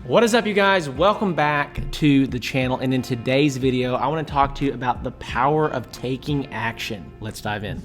What is up, you guys? Welcome back to the channel, and in today's video I want to talk to you about the power of taking action. Let's dive in.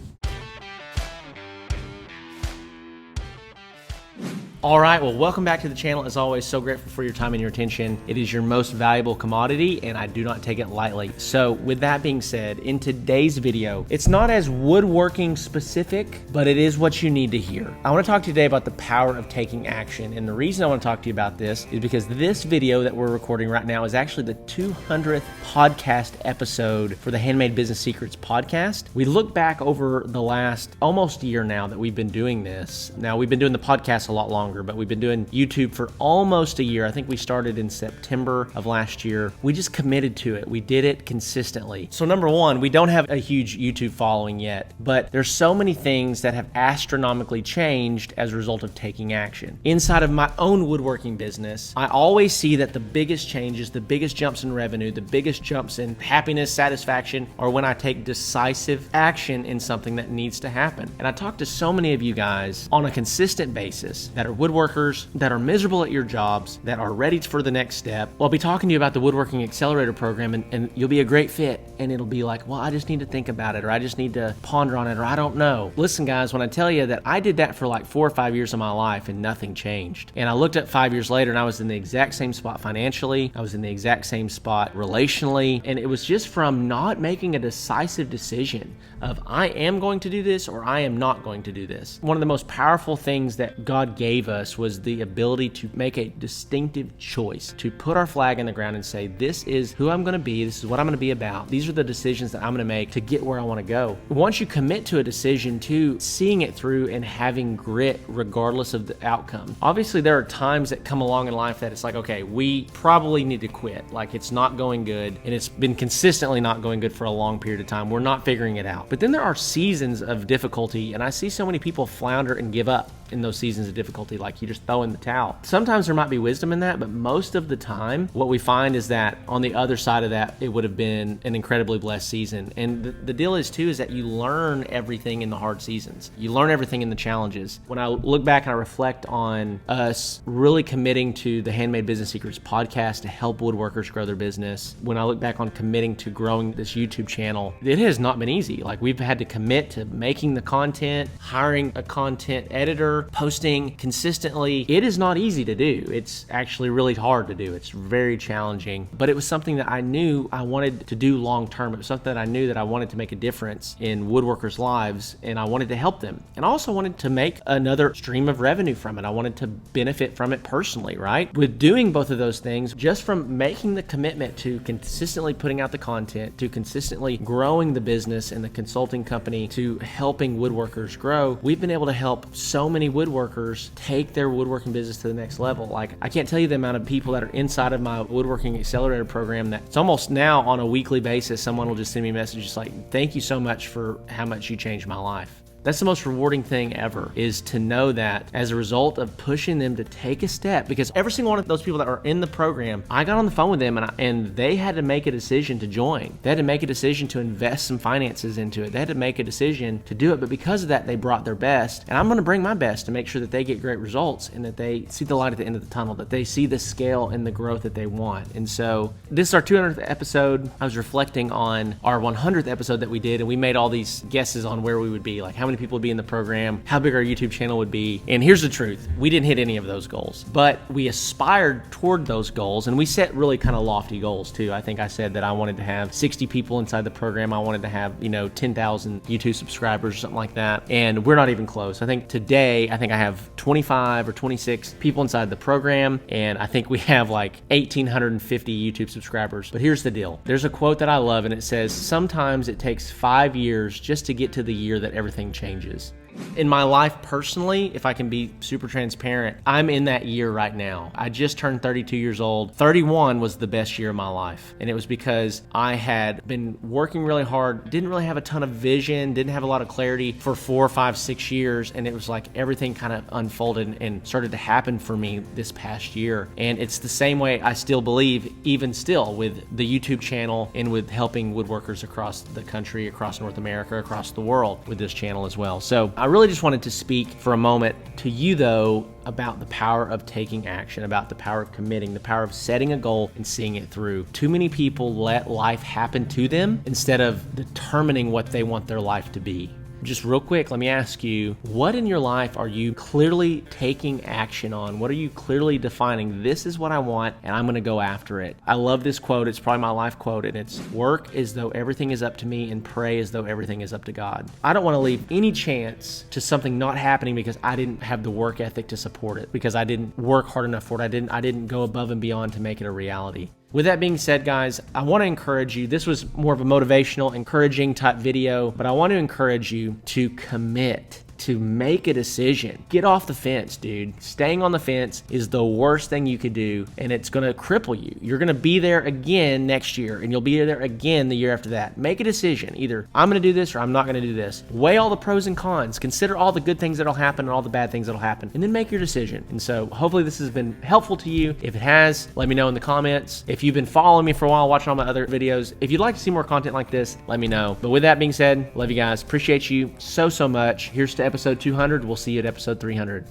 All right, well, welcome back to the channel. As always, so grateful for your time and your attention. It is your most valuable commodity, and I do not take it lightly. So with that being said, in today's video, it's not as woodworking specific, but it is what you need to hear. I want to talk to you today about the power of taking action. And the reason I want to talk to you about this is because this video that we're recording right now is actually the 200th podcast episode for the Handmade Business Secrets podcast. We look back over the last almost year now that we've been doing this. Now, we've been doing the podcast a lot longer, but we've been doing YouTube for almost a year. I think we started in September of last year. We just committed to it. We did it consistently. So number one, we don't have a huge YouTube following yet, but there's so many things that have astronomically changed as a result of taking action. Inside of my own woodworking business, I always see that the biggest changes, the biggest jumps in revenue, the biggest jumps in happiness, satisfaction, are when I take decisive action in something that needs to happen. And I talk to so many of you guys on a consistent basis that are woodworkers, that are miserable at your jobs, that are ready for the next step. Well, I'll be talking to you about the Woodworking Accelerator program, and you'll be a great fit. And it'll be like, well, I just need to think about it, or I just need to ponder on it, or I don't know. Listen, guys, when I tell you that I did that for like 4 or 5 years of my life and nothing changed. And I looked at 5 years later and I was in the exact same spot financially. I was in the exact same spot relationally. And it was just from not making a decisive decision of I am going to do this or I am not going to do this. One of the most powerful things that God gave us was the ability to make a distinctive choice, to put our flag in the ground and say, this is who I'm going to be, this is what I'm going to be about, these are the decisions that I'm going to make to get where I want to go. Once you commit to a decision, to seeing it through and having grit regardless of the outcome. Obviously, there are times that come along in life that it's like, okay, we probably need to quit, like it's not going good, and it's been consistently not going good for a long period of time. We're not figuring it out. But then there are seasons of difficulty, and I see so many people flounder and give up in those seasons of difficulty, like you just throw in the towel. Sometimes there might be wisdom in that, but most of the time, what we find is that on the other side of that, it would have been an incredibly blessed season. And the deal is too, is that you learn everything in the hard seasons. You learn everything in the challenges. When I look back and I reflect on us really committing to the Handmade Business Secrets podcast to help woodworkers grow their business, when I look back on committing to growing this YouTube channel, it has not been easy. Like, we've had to commit to making the content, hiring a content editor, posting consistently. It is not easy to do. It's actually really hard to do. It's very challenging, but it was something that I knew I wanted to do long term. It was something that I knew that I wanted to make a difference in woodworkers' lives, and I wanted to help them. And I also wanted to make another stream of revenue from it. I wanted to benefit from it personally, right? With doing both of those things, just from making the commitment to consistently putting out the content, to consistently growing the business and the consulting company, to helping woodworkers grow, we've been able to help so many woodworkers take their woodworking business to the next level. Like, I can't tell you the amount of people that are inside of my Woodworking Accelerator program that it's almost now on a weekly basis, someone will just send me a message just like, thank you so much for how much you changed my life. That's the most rewarding thing ever, is to know that as a result of pushing them to take a step, because every single one of those people that are in the program, I got on the phone with them and they had to make a decision to join. They had to make a decision to invest some finances into it. They had to make a decision to do it, but because of that, they brought their best. And I'm going to bring my best to make sure that they get great results and that they see the light at the end of the tunnel, that they see the scale and the growth that they want. And so this is our 200th episode. I was reflecting on our 100th episode that we did, and we made all these guesses on where we would be, like how many people would be in the program, how big our YouTube channel would be. And here's the truth. We didn't hit any of those goals, but we aspired toward those goals, and we set really kind of lofty goals too. I think I said that I wanted to have 60 people inside the program. I wanted to have, 10,000 YouTube subscribers or something like that. And we're not even close. I think today, I have 25 or 26 people inside the program, and I think we have like 1,850 YouTube subscribers. But here's the deal. There's a quote that I love, and it says, sometimes it takes 5 years just to get to the year that everything changes. In my life personally, if I can be super transparent, I'm in that year right now. I just turned 32 years old. 31 was the best year of my life. And it was because I had been working really hard, didn't really have a ton of vision, didn't have a lot of clarity for 4, 5, 6 years. And it was like everything kind of unfolded and started to happen for me this past year. And it's the same way I still believe, even still, with the YouTube channel and with helping woodworkers across the country, across North America, across the world with this channel as well. So I really just wanted to speak for a moment to you, though, about the power of taking action, about the power of committing, the power of setting a goal and seeing it through. Too many people let life happen to them instead of determining what they want their life to be. Just real quick, let me ask you, what in your life are you clearly taking action on? What are you clearly defining? This is what I want, and I'm going to go after it. I love this quote. It's probably my life quote, and it's, work as though everything is up to me and pray as though everything is up to God. I don't want to leave any chance to something not happening because I didn't have the work ethic to support it, because I didn't work hard enough for it. I didn't go above and beyond to make it a reality. With that being said, guys, I want to encourage you. This was more of a motivational, encouraging type video, but I want to encourage you to commit, to make a decision. Get off the fence, dude. Staying on the fence is the worst thing you could do, and it's going to cripple you. You're going to be there again next year, and you'll be there again the year after that. Make a decision. Either I'm going to do this or I'm not going to do this. Weigh all the pros and cons. Consider all the good things that'll happen and all the bad things that'll happen, and then make your decision. And so hopefully this has been helpful to you. If it has, let me know in the comments. If you've been following me for a while, watching all my other videos, if you'd like to see more content like this, let me know. But with that being said, love you guys. Appreciate you so much. Here's to episode 200. We'll see you at episode 300.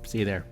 See you there.